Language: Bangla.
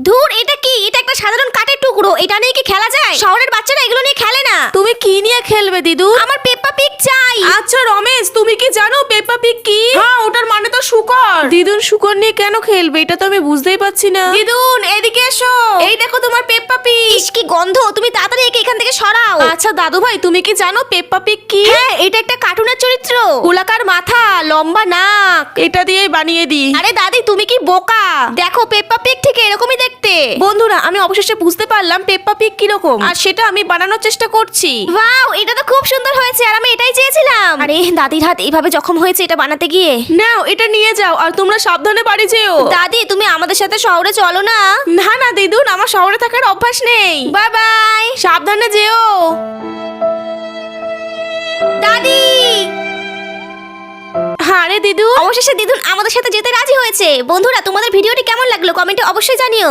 ধুর, এটা কি? এটা একটা সাধারণ কাঠের টুকরো, এটা নিয়ে কি খেলা যায়? শহরের বাচ্চারা এগুলো নিয়ে খেলে না। তুমি কি নিয়ে খেলবে দিদু? আমার পেপ্পা পিগ চাই। আচ্ছা রমেশ, তুমি কি জানো পেপ্পা পিগ কি? হ্যাঁ, ওটার মানে তো শুকর। দিদুন শুকর নিয়ে কেন খেলবে এটা তো আমি বুঝতেই পারছি না। দিদুন এদিকে এসো, এই দেখো তোমার পেপ্পা পিগ। ইস, কি গন্ধ! তুমি তাড়াতাড়ি একে এখান থেকে সরাও। আচ্ছা দাদু ভাই, তুমি কি জানো পেপ্পা পিগ কি? হ্যাঁ, এটা একটা কার্টুনের চরিত্র। গোলাকার মাথা, লম্বা নাক, এটা দিয়েই বানিয়ে দিই। আরে দাদি, তুমি কি বোকা? দেখো, পেপ্পা পিগ ঠিক এরকমই দেখতে। বন্ধুরা, আমি অবশেষে বুঝতে পারলাম পেপ্পা পিগ কিরকম, আর সেটা আমি বানানোর চেষ্টা করছি। ওয়াও, এটা তো খুব সুন্দর হয়েছে, আর আমি এটাই চেয়েছিলাম। আরে দাদির হাত এইভাবে জখম হয়েছে এটা বানাতে গিয়ে। নাও, এটা নিয়ে যাও, আর তোমরা সাবধানে বাড়ি যেও। দাদি, তুমি আমাদের সাথে শহরে চলো না। না না দিদুন, আমার শহরে থাকার অভ্যাস নেই। Bye bye. সাবধানে যেও। দাদি! আরে দিদু, অবশেষে দিদুন আমাদের সাথে যেতে রাজি হয়েছে। বন্ধুরা, তোমাদের ভিডিওটি কেমন লাগলো কমেন্টে অবশ্যই জানিও।